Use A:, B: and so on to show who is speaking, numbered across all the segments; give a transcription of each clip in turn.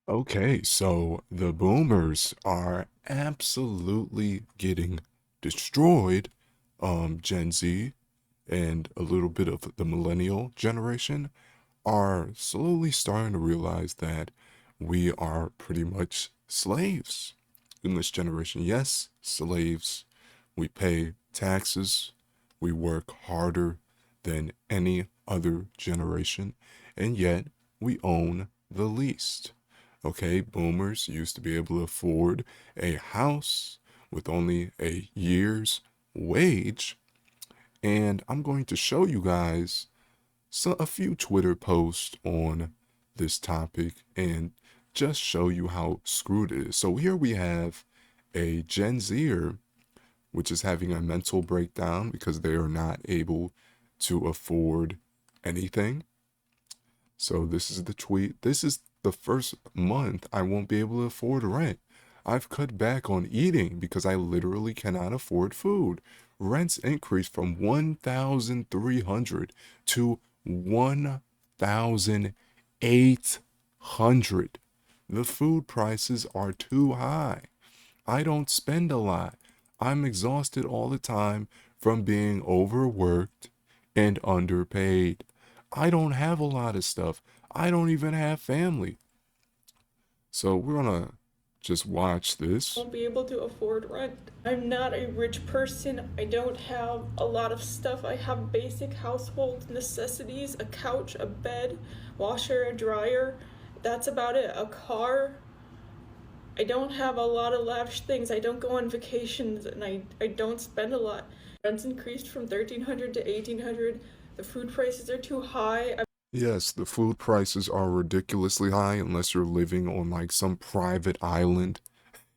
A: Okay, so the boomers are absolutely getting destroyed. Gen Z and a little bit of the millennial generation are slowly starting to realize that we are pretty much slaves in this generation. Yes, slaves. We pay taxes. We work harder than any other generation, and yet we own the least. Okay, boomers used to be able to afford a house with only a year's wage. And I'm going to show you guys a few Twitter posts on this topic and just show you how screwed it is. So here we have a Gen Zer, which is having a mental breakdown because they are not able to afford anything. So this is the tweet. This is the first month I won't be able to afford rent. I've cut back on eating because I literally cannot afford food. Rents increased from 1,300 to 1,800. The food prices are too high. I don't spend a lot. I'm exhausted all the time from being overworked and underpaid. I don't have a lot of stuff. I don't even have family. So we're gonna just watch this.
B: Won't be able to afford rent. I'm not a rich person. I don't have a lot of stuff. I have basic household necessities, a couch, a bed, washer, a dryer. That's about it. A car. I don't have a lot of lavish things. I don't go on vacations and I don't spend a lot. Rent's increased from 1,300 to 1,800. The food prices are too high.
A: Yes, the food prices are ridiculously high unless you're living on like some private island.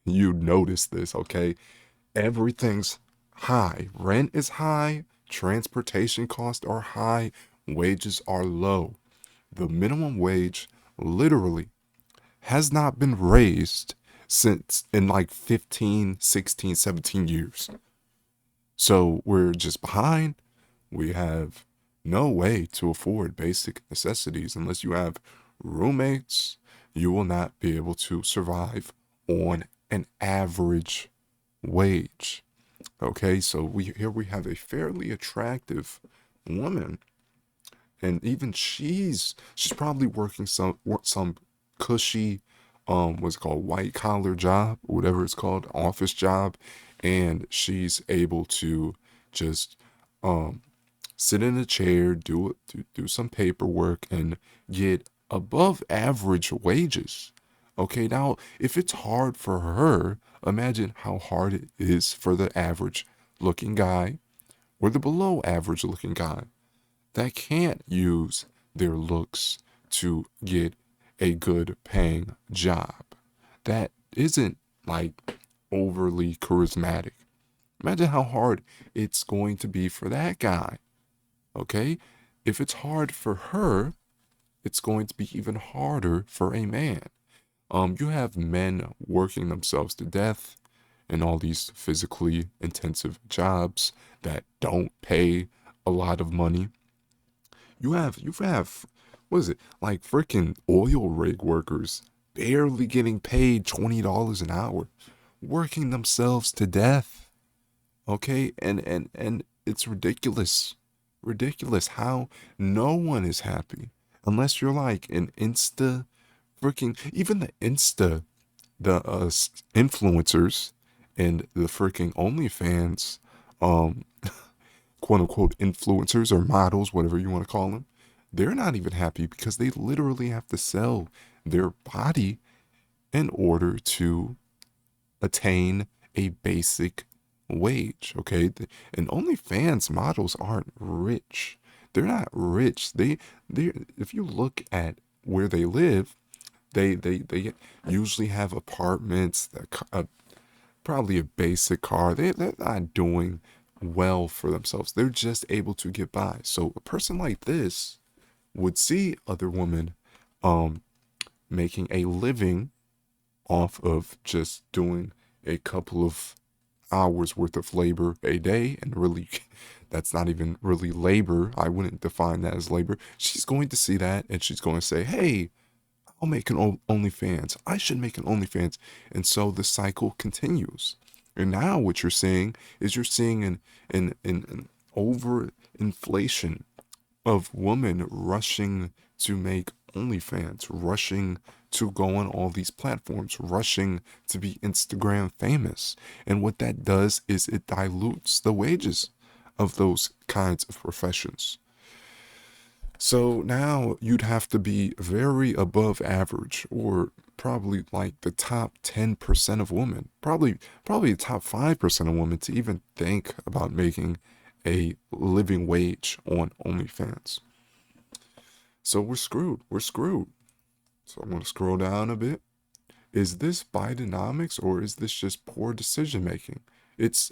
A: You notice this, okay? Everything's high. Rent is high, transportation costs are high, wages are low. The minimum wage literally has not been raised since in like 15, 16, 17 years. So we're just behind. We have no way to afford basic necessities unless you have roommates. You will not be able to survive on an average wage. Okay, so we have a fairly attractive woman, and even she's probably working some cushy what's it called, white collar job, whatever it's called, office job, and she's able to just um sit in a chair, do some paperwork, and get above average wages. Okay, now if it's hard for her, imagine how hard it is for the average looking guy or the below average looking guy that can't use their looks to get a good paying job. That isn't like overly charismatic. Imagine how hard it's going to be for that guy. Okay? If it's hard for her, it's going to be even harder for a man. You have men working themselves to death in all these physically intensive jobs that don't pay a lot of money. You have what is it? Like freaking oil rig workers barely getting paid $20 an hour, working themselves to death. Okay? And it's ridiculous. Ridiculous how no one is happy unless you're like an Insta freaking even the Insta the influencers and the freaking OnlyFans um quote unquote influencers or models, whatever you want to call them, they're not even happy because they literally have to sell their body in order to attain a basic wage. Okay. And OnlyFans models aren't rich. They're not rich. They if you look at where they live, they usually have apartments, probably a basic car. They're not doing well for themselves. They're just able to get by. So a person like this would see other women um making a living off of just doing a couple of hours worth of labor a day, and really that's not even really labor. I wouldn't define that as labor. She's going to see that and she's going to say, hey, I'll make an OnlyFans. I should make an OnlyFans. And so the cycle continues. And now what you're seeing is you're seeing an over inflation of women rushing to make OnlyFans, rushing to go on all these platforms, rushing to be Instagram famous. And what that does is it dilutes the wages of those kinds of professions. So now you'd have to be very above average, or probably like the top 10% of women, probably the top 5% of women, to even think about making a living wage on OnlyFans. So we're screwed. We're screwed. So I'm going to scroll down a bit. Is this Bidenomics, or is this just poor decision making? It's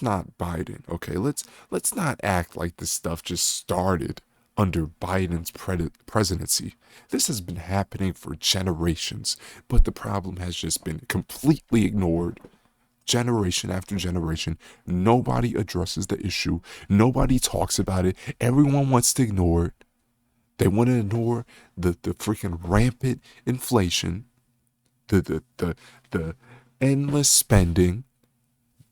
A: not Biden. Okay, let's not act like this stuff just started under Biden's presidency. This has been happening for generations, but the problem has just been completely ignored. Generation after generation, nobody addresses the issue. Nobody talks about it. Everyone wants to ignore it. They want to ignore the freaking rampant inflation, the endless spending,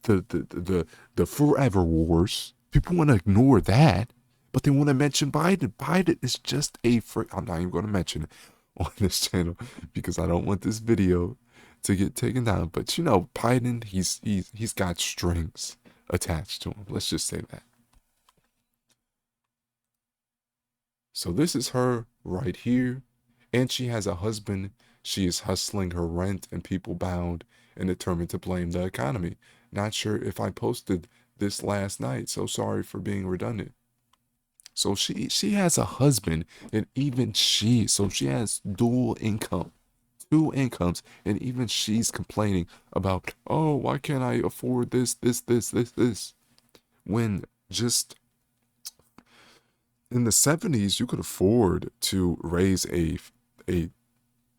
A: the forever wars. People want to ignore that, but they want to mention Biden. Biden is just a freak. I'm not even going to mention it on this channel because I don't want this video to get taken down. But you know, Biden, he's got strings attached to him. Let's just say that. So this is her right here, and she has a husband. She is hustling her rent and people bound and determined to blame the economy. Not sure if I posted this last night, so sorry for being redundant. So she has a husband, and even so she has dual income, two incomes, and even she's complaining about, oh, why can't I afford this? When just in the 70s, you could afford to raise a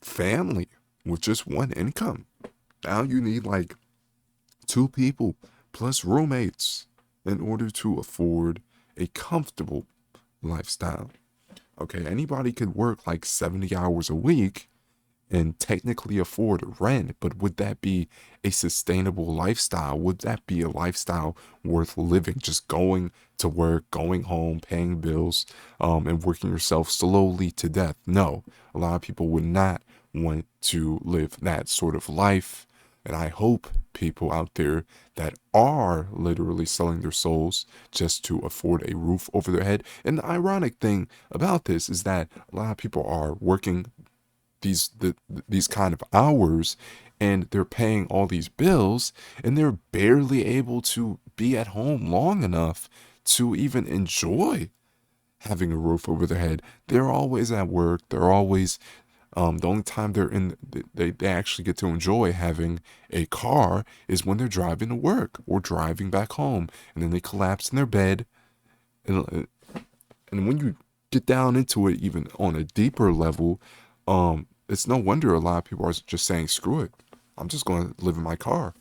A: family with just one income. Now you need like two people plus roommates in order to afford a comfortable lifestyle. Okay, anybody could work like 70 hours a week and technically afford rent, but would that be a sustainable lifestyle? Would that be a lifestyle worth living? Just going to work, going home, paying bills, and working yourself slowly to death? No, a lot of people would not want to live that sort of life. And I hope people out there that are literally selling their souls just to afford a roof over their head. And the ironic thing about this is that a lot of people are working these kind of hours, and they're paying all these bills, and they're barely able to be at home long enough to even enjoy having a roof over their head. They're always at work. They're always the only time they actually get to enjoy having a car is when they're driving to work or driving back home, and then they collapse in their bed. And when you get down into it, even on a deeper level, it's no wonder a lot of people are just saying, screw it. I'm just going to live in my car.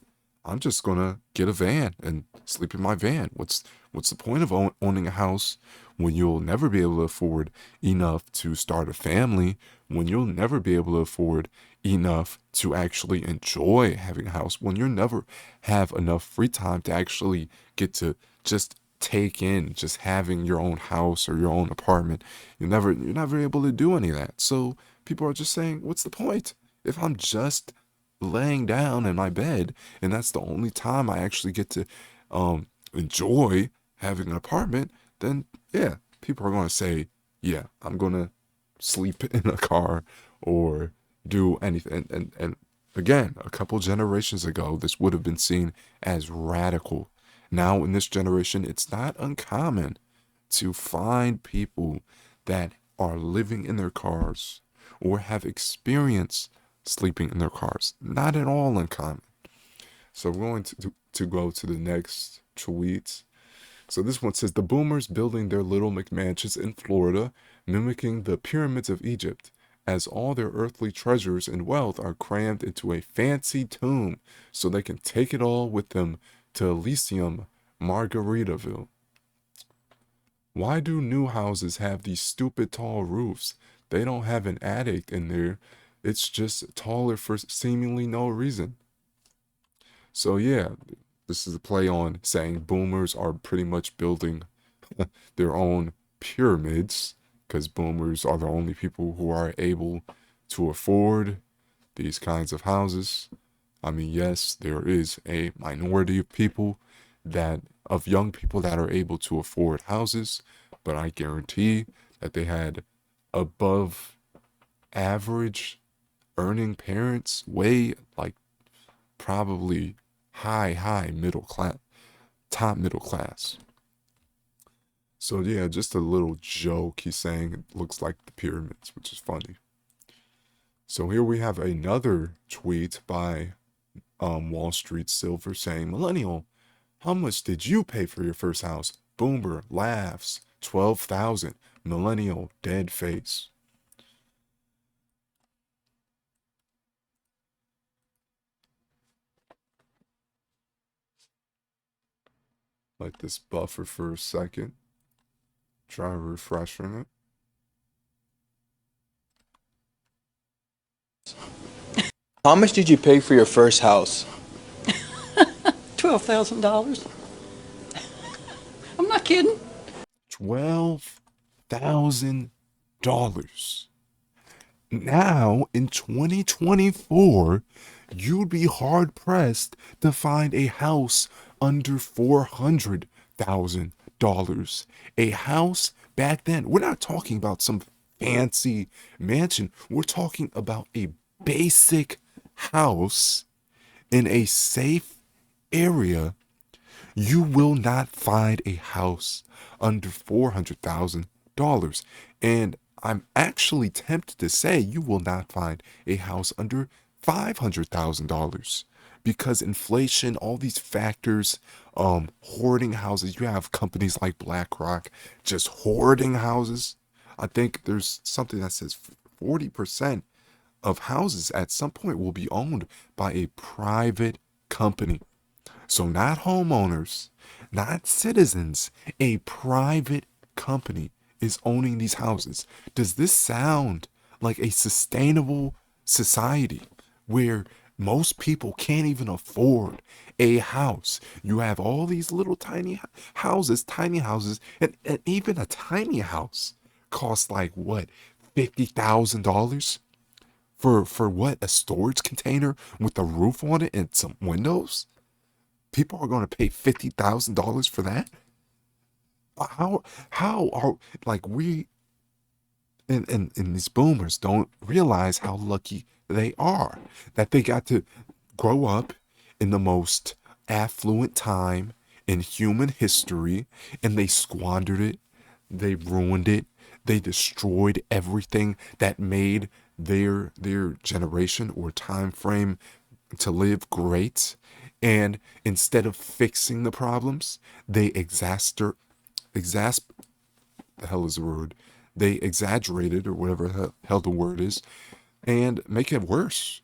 A: I'm just going to get a van and sleep in my van. What's the point of owning a house when you'll never be able to afford enough to start a family, when you'll never be able to afford enough to actually enjoy having a house, when you'll never have enough free time to actually get to just take in just having your own house or your own apartment. You're never able to do any of that. So people are just saying, what's the point if I'm just laying down in my bed and that's the only time I actually get to enjoy having an apartment? Then yeah, people are going to say, yeah, I'm going to sleep in a car or do anything. And again, a couple generations ago, this would have been seen as radical. Now in this generation, it's not uncommon to find people that are living in their cars or have experienced sleeping in their cars. Not at all uncommon. So we're going to go to the next tweet. So this one says, the boomers building their little McMansions in Florida, mimicking the pyramids of Egypt, as all their earthly treasures and wealth are crammed into a fancy tomb so they can take it all with them to Elysium, Margaritaville. Why do new houses have these stupid tall roofs? They don't have an attic in there. It's just taller for seemingly no reason. So yeah, this is a play on saying boomers are pretty much building their own pyramids because boomers are the only people who are able to afford these kinds of houses. I mean, yes, there is a minority of people that of young people that are able to afford houses, but I guarantee that they had above average earning parents, way like probably high middle class, top middle class. So yeah, just a little joke. He's saying it looks like the pyramids, which is funny. So here we have another tweet by Wall Street Silver saying, "Millennial, how much did you pay for your first house?" Boomer laughs. 12,000. Millennial dead face. Let this buffer for a second. Try refreshing it.
C: How much did you pay for your first house?
D: $12,000. I'm not kidding.
A: $12,000. Now, in 2024, you'd be hard pressed to find a house under $400,000. A house back then, we're not talking about some fancy mansion. We're talking about a basic house in a safe area. You will not find a house under $400,000. And I'm actually tempted to say you will not find a house under $500,000 because inflation, all these factors, hoarding houses. You have companies like BlackRock just hoarding houses. I think there's something that says 40% of houses at some point will be owned by a private company. So, not homeowners, not citizens, a private company is owning these houses. Does this sound like a sustainable society where most people can't even afford a house? You have all these little tiny houses, and even a tiny house costs like what, $50,000 for what? A storage container with a roof on it and some windows? People are going to pay $50,000 for that? How are like we and these boomers don't realize how lucky they are that they got to grow up in the most affluent time in human history, and they squandered it, they ruined it, they destroyed everything that made their generation or time frame to live great. And instead of fixing the problems, they exasper the hell is the word? They exaggerated or whatever the hell the word is and make it worse.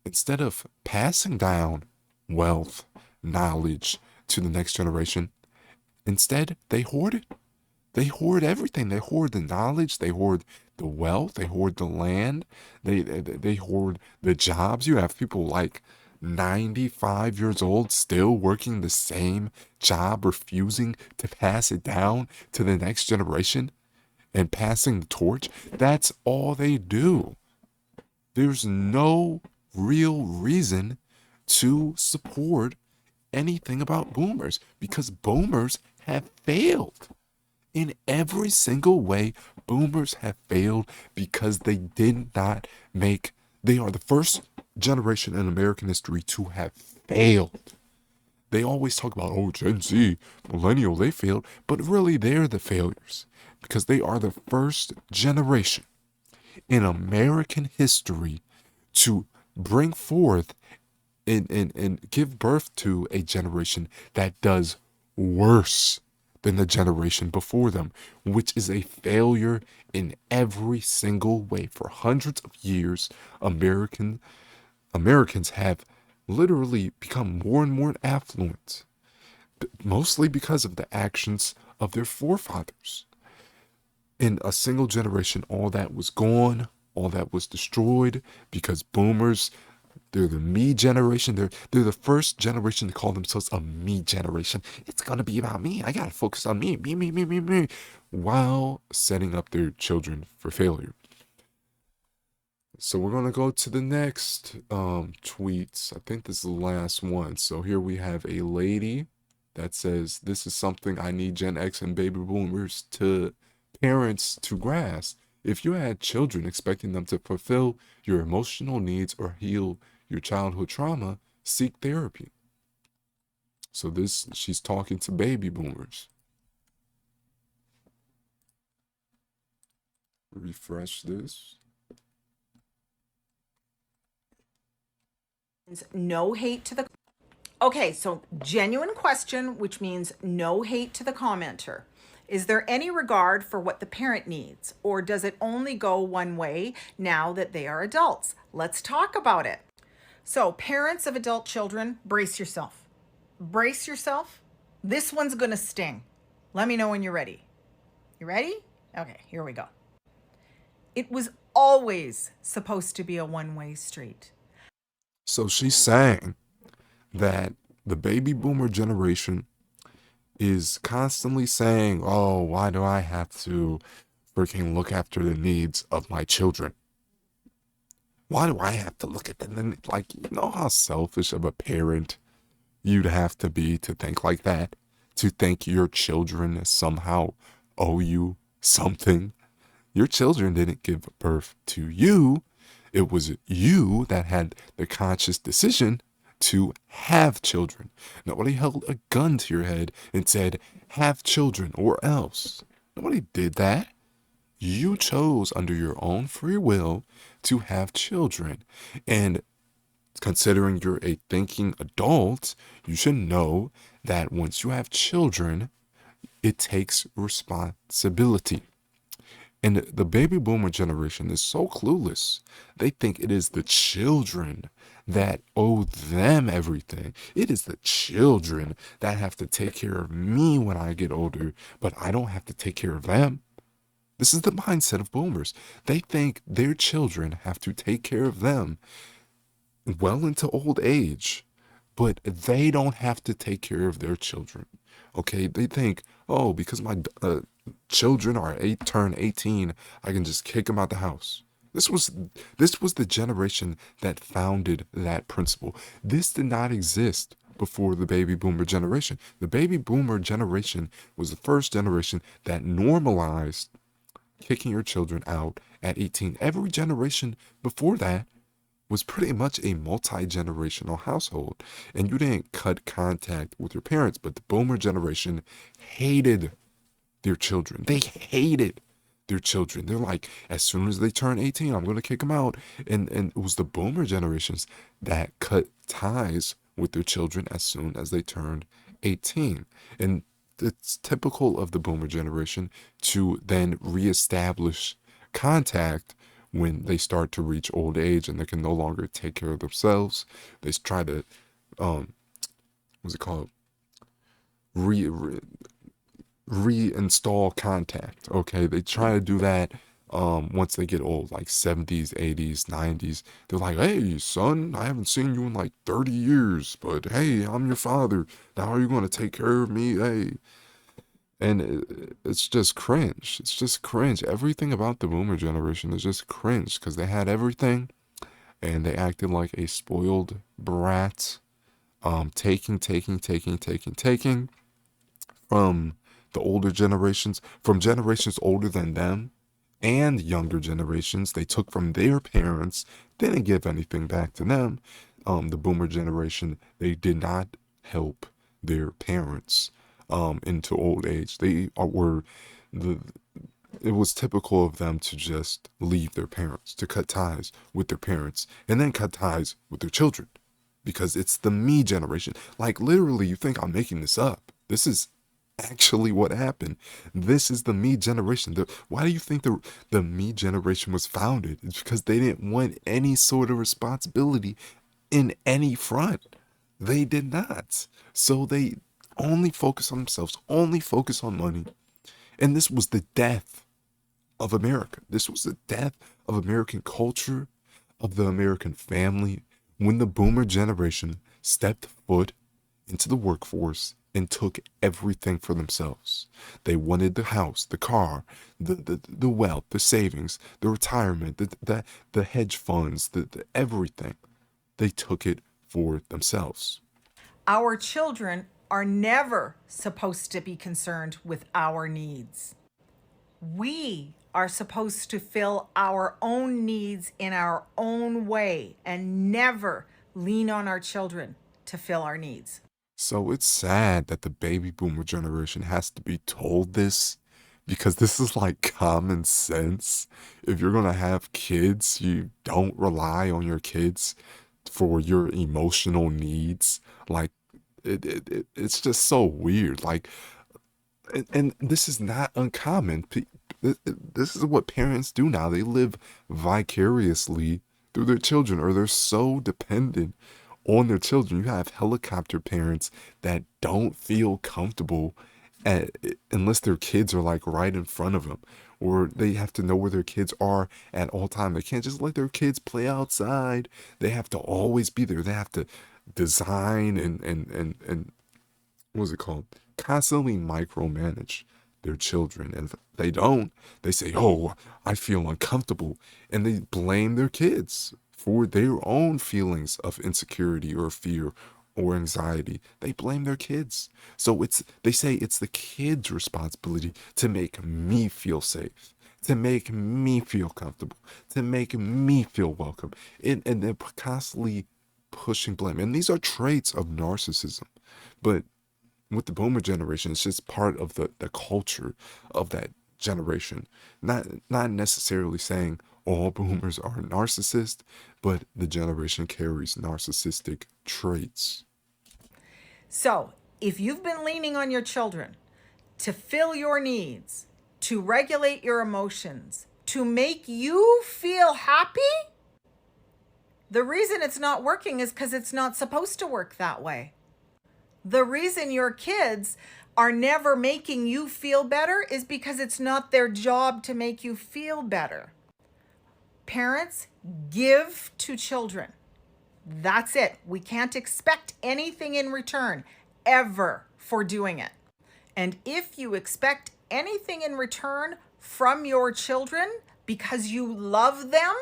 A: Instead of passing down wealth, knowledge to the next generation, instead they hoard it. They hoard everything. They hoard the knowledge. They hoard the wealth. They hoard the land. They hoard the jobs. You have people like 95 years old still working the same job, refusing to pass it down to the next generation and passing the torch. That's all they do. There's no real reason to support anything about boomers because boomers have failed. In every single way, boomers have failed because they did not make, they are the first generation in American history to have failed. They always talk about, oh, Gen Z, millennial, they failed, but really they're the failures because they are the first generation in American history to bring forth and give birth to a generation that does worse than the generation before them, which is a failure in every single way. For hundreds of years, Americans have literally become more and more affluent, mostly because of the actions of their forefathers. In a single generation, all that was gone, all that was destroyed because boomers, they're the me generation. They're the first generation to call themselves a me generation. It's gonna be about me. I gotta focus on me, while setting up their children for failure. So we're gonna go to the next tweets. I think this is the last one. So here we have a lady that says, "This is something I need Gen X and baby boomers to parents to grasp. If you had children expecting them to fulfill your emotional needs or heal your childhood trauma, seek therapy." So this, she's talking to baby boomers. Refresh this.
D: No hate to the. Okay, so genuine question, which means no hate to the commenter. Is there any regard for what the parent needs, or does it only go one way now that they are adults? Let's talk about it. So, parents of adult children, brace yourself. Brace yourself. This one's gonna sting. Let me know when you're ready. You ready? Okay, here we go. It was always supposed to be a one-way street.
A: So she's saying that the baby boomer generation is constantly saying, "Oh, why do I have to freaking look after the needs of my children? Why do I have to look at them?" And like, you know how selfish of a parent you'd have to be to think like that? To think your children somehow owe you something? Your children didn't give birth to you. It was you that had the conscious decision to have children. Nobody held a gun to your head and said, "Have children or else." Nobody did that. You chose under your own free will to have children. And considering you're a thinking adult, you should know that once you have children, it takes responsibility. And the baby boomer generation is so clueless. They think it is the children that owe them everything. It is the children that have to take care of me when I get older, but I don't have to take care of them. This is the mindset of boomers. They think their children have to take care of them well into old age, but they don't have to take care of their children. Okay, they think, "Oh, because my children are turn 18, I can just kick them out the house." This was the generation that founded that principle. This did not exist before the baby boomer generation. The baby boomer generation was the first generation that normalized kicking your children out at 18. Every generation before that was pretty much a multi-generational household, and you didn't cut contact with your parents. But the boomer generation hated their children. They hated their children. They're like, as soon as they turn 18, I'm going to kick them out. And it was the boomer generations that cut ties with their children as soon as they turned 18. And it's typical of the boomer generation to then reestablish contact when they start to reach old age and they can no longer take care of themselves. They try to, what's it called? Reinstall contact. Okay, they try to do that once they get old, like 70s, 80s, 90s. They're like, "Hey, son, I haven't seen you in like 30 years, but hey, I'm your father. Now are you going to take care of me? Hey." And it's just cringe. It's just cringe. Everything about the boomer generation is just cringe because they had everything and they acted like a spoiled brat, taking from the older generations, from generations older than them and younger generations. They took from their parents, didn't give anything back to them. The boomer generation, they did not help their parents into old age. The it was typical of them to just leave their parents, to cut ties with their parents, and then cut ties with their children, because it's the me generation. Like literally, you think I'm making this up? This is actually what happened. This is the me generation. Why do you think the me generation was founded? It's because they didn't want any sort of responsibility in any front. They did not. So they only focus on themselves, only focus on money. And this was the death of America. This was the death of American culture, of the American family, when the boomer generation stepped foot into the workforce and took everything for themselves. They wanted the house, the car, the wealth, the savings, the retirement, the hedge funds, the everything. They took it for themselves.
D: Our children are never supposed to be concerned with our needs. We are supposed to fill our own needs in our own way and never lean on our children to fill our needs.
A: So it's sad that the baby boomer generation has to be told this because this is like common sense. If you're going to have kids, you don't rely on your kids for your emotional needs. Like, it's just so weird. Like, and this is not uncommon. This is what parents do now. They live vicariously through their children, or they're so dependent on their children. You have helicopter parents that don't feel comfortable at, unless their kids are like right in front of them, or they have to know where their kids are at all time. They can't just let their kids play outside. They have to always be there. They have to design and what's it called? Constantly micromanage their children. And if they don't, they say, oh, I feel uncomfortable. And they blame their kids for their own feelings of insecurity or fear or anxiety. They blame their kids. So they say it's the kid's responsibility to make me feel safe, to make me feel comfortable, to make me feel welcome. And they're constantly pushing blame. And these are traits of narcissism. But with the boomer generation, it's just part of the culture of that generation. Not necessarily saying all boomers are narcissists, but the generation carries narcissistic traits.
D: So, if you've been leaning on your children to fill your needs, to regulate your emotions, to make you feel happy, the reason it's not working is because it's not supposed to work that way. The reason your kids are never making you feel better is because it's not their job to make you feel better. Parents, give to children. That's it. We can't expect anything in return ever for doing it. And if you expect anything in return from your children because you love them,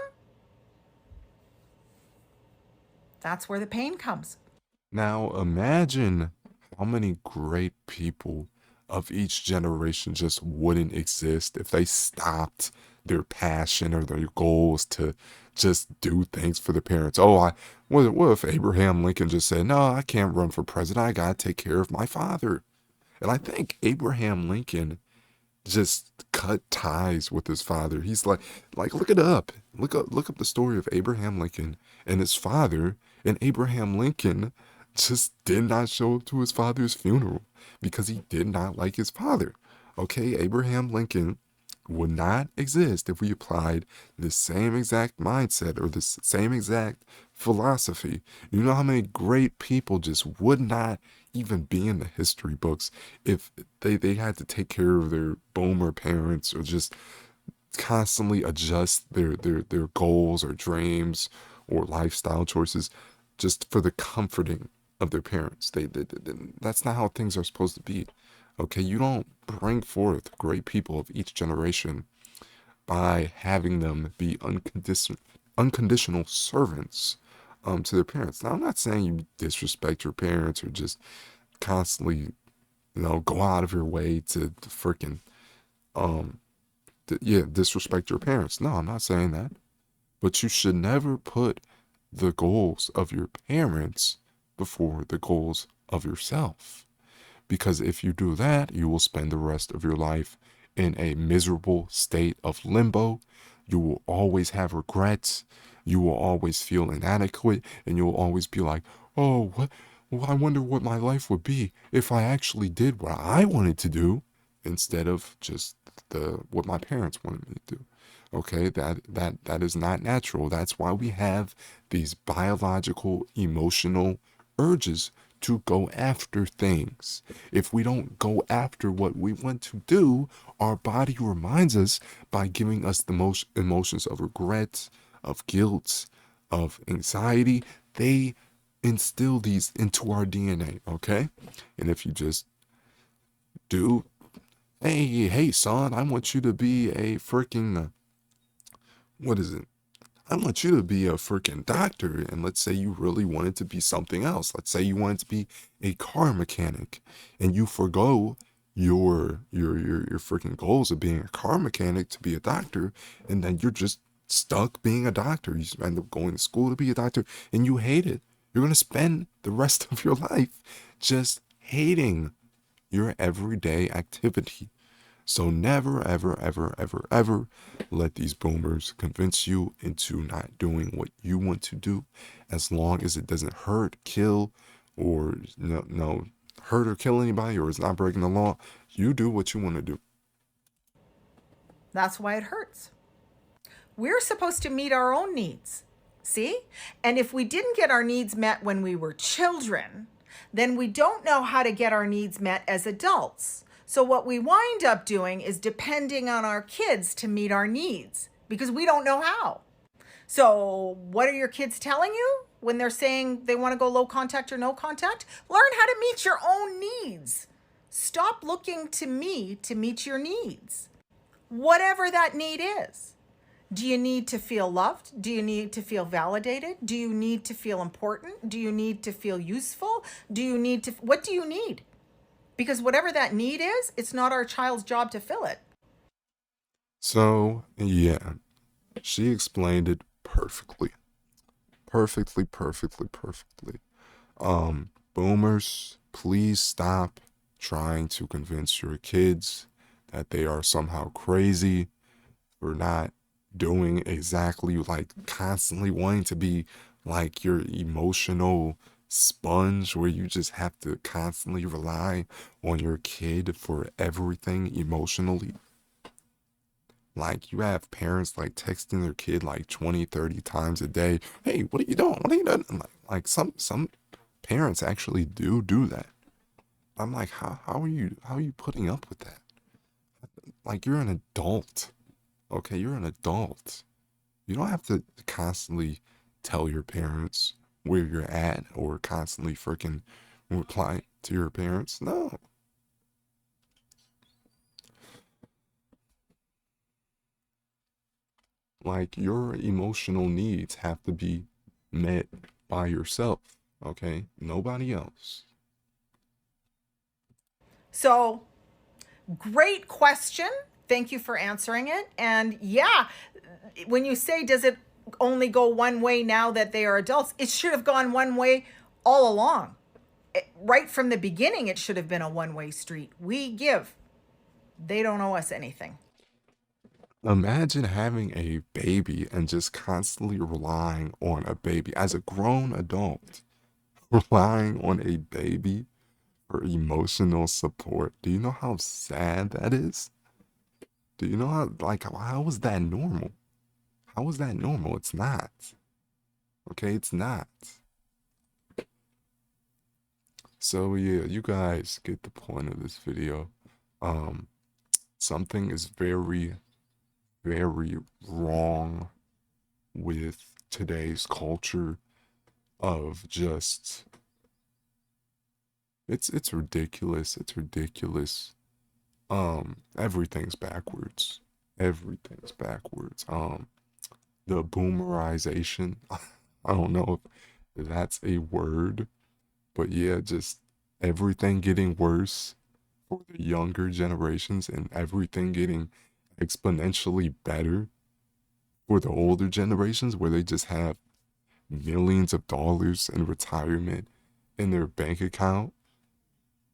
D: that's where the pain comes.
A: Now imagine how many great people of each generation just wouldn't exist if they stopped their passion or their goals to just do things for their parents. Oh, what if Abraham Lincoln just said, "No, I can't run for president. I gotta take care of my father." And I think Abraham Lincoln just cut ties with his father. He's like look it up. Look up the story of Abraham Lincoln and his father. And Abraham Lincoln just did not show up to his father's funeral because he did not like his father. Okay, Abraham Lincoln would not exist if we applied the same exact mindset or the same exact philosophy. You know how many great people just would not even be in the history books if they had to take care of their boomer parents or just constantly adjust their goals or dreams or lifestyle choices just for the comforting of their parents. That's not how things are supposed to be. Okay, you don't bring forth great people of each generation by having them be unconditional servants to their parents. Now, I'm not saying you disrespect your parents or just constantly, go out of your way to freaking, disrespect your parents. No, I'm not saying that. But you should never put the goals of your parents before the goals of yourself. Because if you do that, you will spend the rest of your life in a miserable state of limbo. You will always have regrets. You will always feel inadequate. And you will always be like, oh, what? Well, I wonder what my life would be if I actually did what I wanted to do instead of just what my parents wanted me to do. Okay, that is not natural. That's why we have these biological, emotional urges to go after things. If we don't go after what we want to do, our body reminds us by giving us the most emotions of regret, of guilt, of anxiety. They instill these into our DNA, okay? And if you just do, hey, son, I want you to be a freaking, what is it? I want you to be a freaking doctor. And let's say you really wanted to be something else. Let's say you wanted to be a car mechanic and you forgo your freaking goals of being a car mechanic to be a doctor. And then you're just stuck being a doctor. You end up going to school to be a doctor and you hate it. You're going to spend the rest of your life just hating your everyday activity. So never, ever, ever, ever, ever let these boomers convince you into not doing what you want to do, as long as it doesn't hurt, kill, or no hurt or kill anybody, or it's not breaking the law. You do what you want to do.
D: That's why it hurts. We're supposed to meet our own needs. See? And if we didn't get our needs met when we were children, then we don't know how to get our needs met as adults. So what we wind up doing is depending on our kids to meet our needs because we don't know how. So what are your kids telling you when they're saying they want to go low contact or no contact? Learn how to meet your own needs. Stop looking to me to meet your needs, whatever that need is. Do you need to feel loved? Do you need to feel validated? Do you need to feel important? Do you need to feel useful? What do you need? Because whatever that need is, it's not our child's job to fill it.
A: So, yeah, she explained it perfectly. Perfectly, perfectly, perfectly. Boomers, please stop trying to convince your kids that they are somehow crazy for not doing exactly, like constantly wanting to be like your emotional sponge where you just have to constantly rely on your kid for everything emotionally. Like you have parents like texting their kid like 20, 30 times a day. Hey, what are you doing? What are you doing? Like some parents actually do that. I'm like, how are you putting up with that? Like you're an adult. Okay, you're an adult. You don't have to constantly tell your parents where you're at or constantly freaking reply to your parents. No. Like your emotional needs have to be met by yourself. Okay? Nobody else.
D: So, great question. Thank you for answering it. And yeah, when you say, does it only go one way now that they are adults? It should have gone one way all along. Right from the beginning, it should have been a one-way street. We give, they don't owe us anything.
A: Imagine having a baby and just constantly relying on a baby as a grown adult, relying on a baby for emotional support. Do you know how sad that is? Do you know how is that normal? How is that normal? It's not. Okay, it's not. So yeah, you guys get the point of this video. Um, Something is very, very wrong with today's culture of just it's ridiculous. It's ridiculous. Everything's backwards. Everything's backwards. The boomerization. I don't know if that's a word, but yeah, just everything getting worse for the younger generations and everything getting exponentially better for the older generations where they just have millions of dollars in retirement in their bank account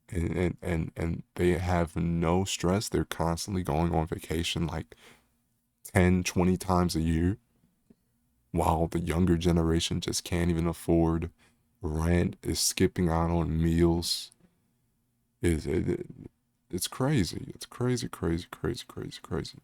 A: and they have no stress. They're constantly going on vacation like 10, 20 times a year, while the younger generation just can't even afford rent, is skipping out on meals. It's crazy. It's crazy, crazy, crazy, crazy, crazy.